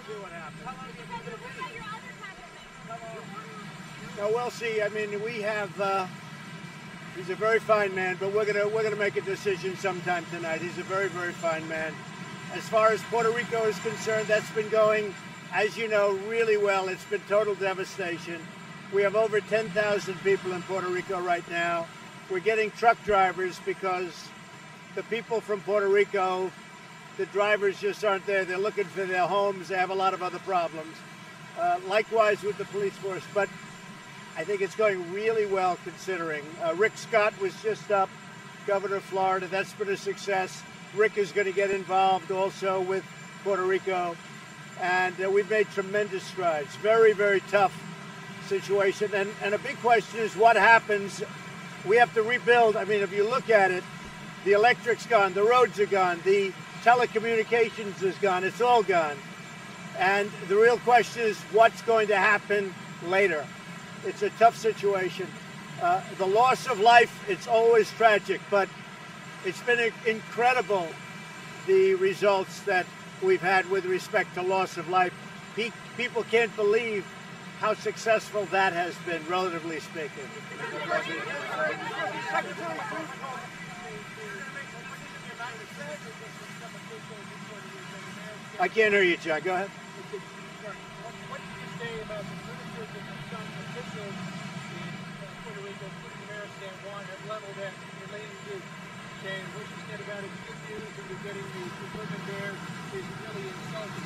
see what happens. No, we'll see. I mean, we have. He's a very fine man, but we're gonna make a decision sometime tonight. He's a very, very fine man. As far as Puerto Rico is concerned, that's been going, as you know, really well. It's been total devastation. We have over 10,000 people in Puerto Rico right now. We're getting truck drivers because the people from Puerto Rico, the drivers just aren't there. They're looking for their homes. They have a lot of other problems. Likewise with the police force, but I think it's going really well considering. Rick Scott was just up, governor of Florida. That's been a success. Rick is going to get involved also with Puerto Rico. And we've made tremendous strides. Very, very tough situation. And a big question is what happens. We have to rebuild. I mean, if you look at it, the electric's gone, the roads are gone, the telecommunications is gone. It's all gone. And the real question is what's going to happen later. It's a tough situation. The loss of life, it's always tragic, but it's been incredible, the results that we've had with respect to loss of life. People can't believe how successful that has been, relatively speaking. I can't hear you, John. Go ahead. What do you say about the criticism of some officials in Puerto Rico, including the mayor of San Juan, have leveled at relating to saying what you said about it's good news and you're getting the equipment there is really insulting.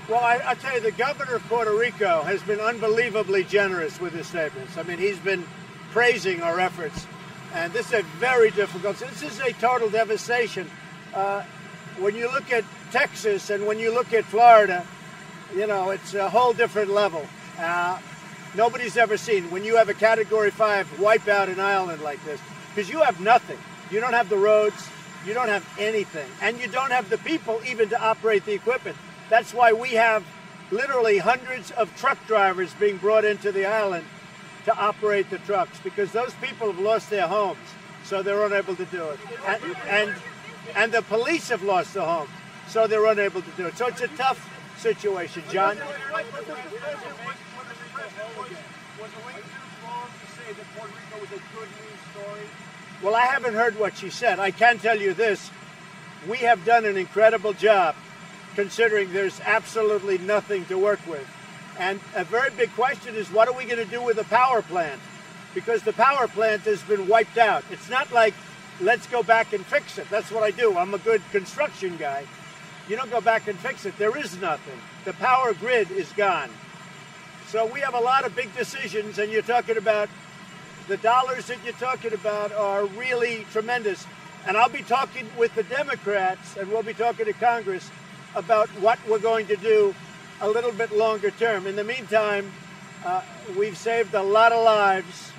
Well, I'll tell you, the governor of Puerto Rico has been unbelievably generous with his statements. I mean, he's been praising our efforts. And this is a very difficult, this is a total devastation. When you look at Texas and when you look at Florida, you know, it's a whole different level. Nobody's ever seen, when you have a Category 5 wipe out an island like this, because you have nothing. You don't have the roads, you don't have anything, and you don't have the people even to operate the equipment. That's why we have literally hundreds of truck drivers being brought into the island to operate the trucks, because those people have lost their homes, so they're unable to do it. And the police have lost their homes, so they're unable to do it. So it's a tough situation, John. Was the link wrong to say that Puerto Rico was a good news story? Well, I haven't heard what she said. I can tell you this. We have done an incredible job, considering there's absolutely nothing to work with. And a very big question is, what are we going to do with the power plant? Because the power plant has been wiped out. It's not like, let's go back and fix it. That's what I do. I'm a good construction guy. You don't go back and fix it. There is nothing. The power grid is gone. So we have a lot of big decisions, and you're talking about, the dollars that you're talking about are really tremendous. And I'll be talking with the Democrats, and we'll be talking to Congress about what we're going to do a little bit longer term. In the meantime, we've saved a lot of lives.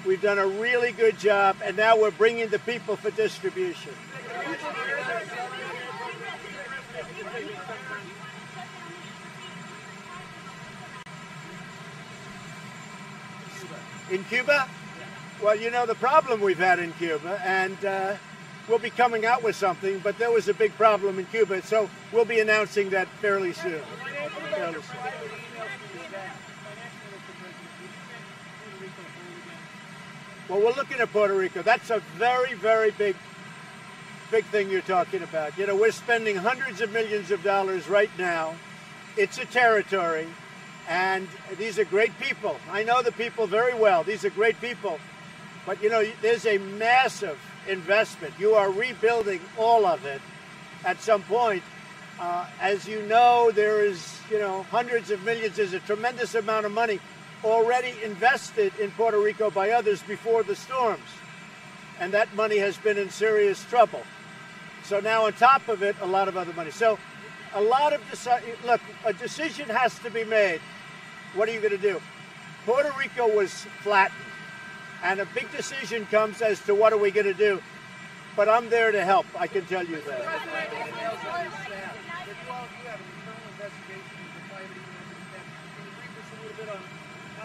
We've done a really good job, and now we're bringing the people for distribution. In Cuba? Well, you know the problem we've had in Cuba, and we'll be coming out with something, but there was a big problem in Cuba, so we'll be announcing that fairly soon. Well, we're looking at Puerto Rico. That's a very, very big thing you're talking about. You know, we're spending hundreds of millions of dollars right now. It's a territory, and these are great people. I know the people very well. These are great people. But, you know, there's a massive investment. You are rebuilding all of it at some point. As you know, there is, you know, hundreds of millions. There's a tremendous amount of money already invested in Puerto Rico by others before the storms. And that money has been in serious trouble. So now on top of it, a lot of other money. So a lot of, look, a decision has to be made. What are you going to do? Puerto Rico was flattened. And a big decision comes as to what are we going to do. But I'm there to help, I can tell you that.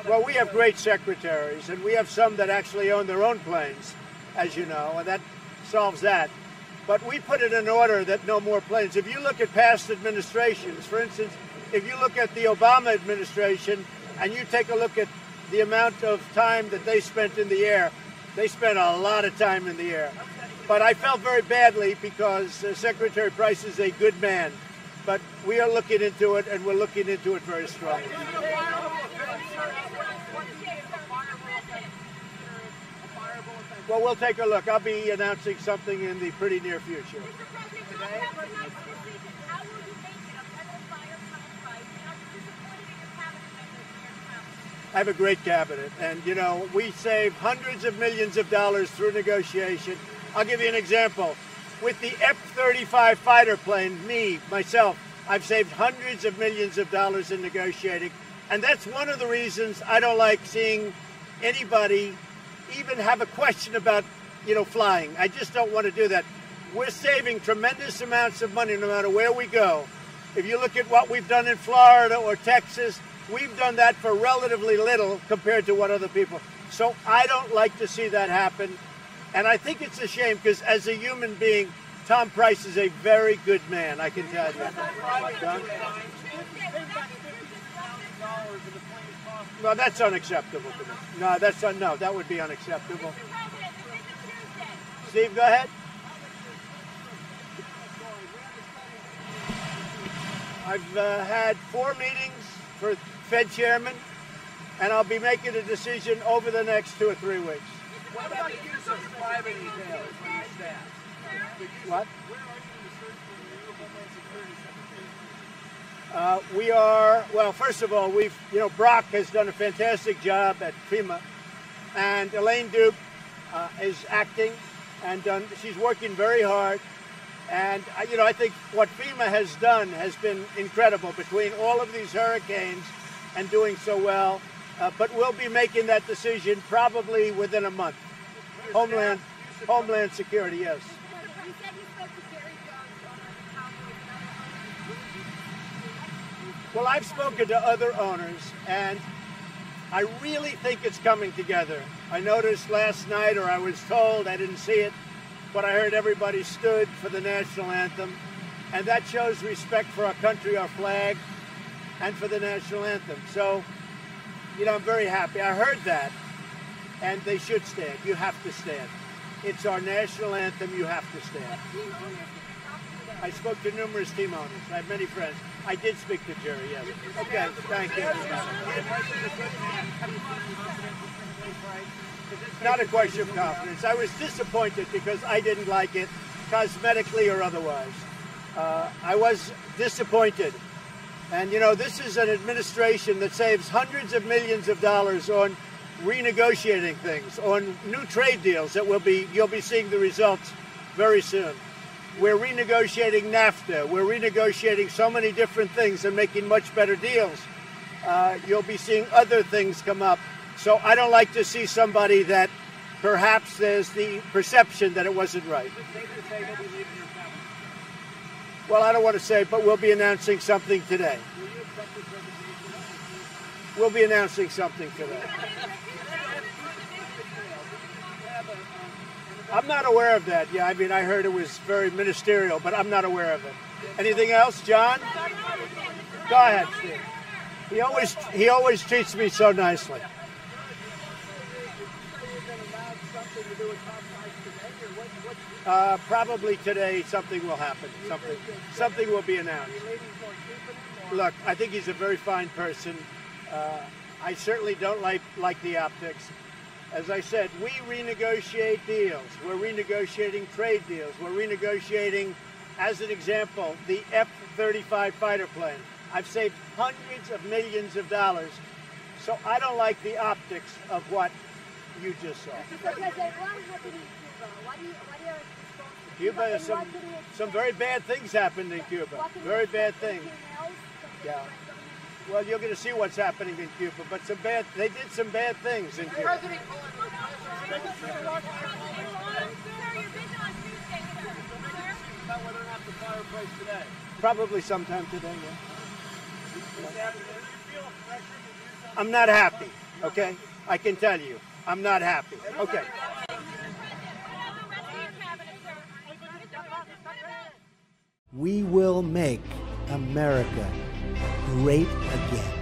Well, we have great secretaries, and we have some that actually own their own planes, as you know, and that solves that. But we put it in order that no more planes. If you look at past administrations, for instance, if you look at the Obama administration and you take a look at the amount of time that they spent in the air, they spent a lot of time in the air. But I felt very badly because Secretary Price is a good man. But we are looking into it, and we're looking into it very strongly. Well, we'll take a look. I'll be announcing something in the pretty near future. I have a great cabinet, and you know, we save hundreds of millions of dollars through negotiation. I'll give you an example. With the F-35 fighter plane, myself, I've saved hundreds of millions of dollars in negotiating, and that's one of the reasons I don't like seeing anybody even have a question about, you know, flying. I just don't want to do that. We're saving tremendous amounts of money no matter where we go. If you look at what we've done in Florida or Texas, we've done that for relatively little compared to what other people. So I don't like to see that happen. And I think it's a shame because as a human being, Tom Price is a very good man, I can tell you. No, that's unacceptable to me. No, no, that would be unacceptable. Steve, go ahead. I've had 4 meetings for Fed chairman, and I'll be making a decision over the next 2 or 3 weeks. What about the use of private emails from your staff? What? Where are you in the search for the new Homeland Security Secretary? We are, well, first of all, Brock has done a fantastic job at FEMA, and Elaine Duke is acting and she's working very hard. And, you know, I think what FEMA has done has been incredible between all of these hurricanes and doing so well. But we'll be making that decision probably within a month. Homeland Security, yes. Well, I've spoken to other owners, and I really think it's coming together. I noticed last night, or I was told, I didn't see it, but I heard everybody stood for the national anthem, and that shows respect for our country, our flag, and for the national anthem. So, you know, I'm very happy. I heard that, and they should stand. You have to stand. It's our national anthem. You have to stand. I spoke to numerous team owners. I have many friends. I did speak to Jerry, yes. Okay, thank you. Not a question of confidence. I was disappointed because I didn't like it, cosmetically or otherwise. I was disappointed. And, you know, this is an administration that saves hundreds of millions of dollars on renegotiating things, on new trade deals that you'll be seeing the results very soon. We're renegotiating NAFTA. We're renegotiating so many different things and making much better deals. You'll be seeing other things come up. So I don't like to see somebody that perhaps there's the perception that it wasn't right. Well, I don't want to say, but we'll be announcing something today. We'll be announcing something today. I'm not aware of that. Yeah, I mean, I heard it was very ministerial, but I'm not aware of it. Anything else, John? Go ahead, Steve. He always treats me so nicely. Probably today something will happen. Something will be announced. Look, I think he's a very fine person. I certainly don't like the optics. As I said, we renegotiate deals. We're renegotiating trade deals. We're renegotiating, as an example, the F-35 fighter plane. I've saved hundreds of millions of dollars. So I don't like the optics of what you just saw. Cuba, some very bad things happened in Cuba. Very bad things. Yeah. Well, you're going to see what's happening in Cuba, but they did some bad things in Cuba. Probably sometime today, yeah. I'm not happy, okay? I can tell you, I'm not happy. Okay. We will make America great again.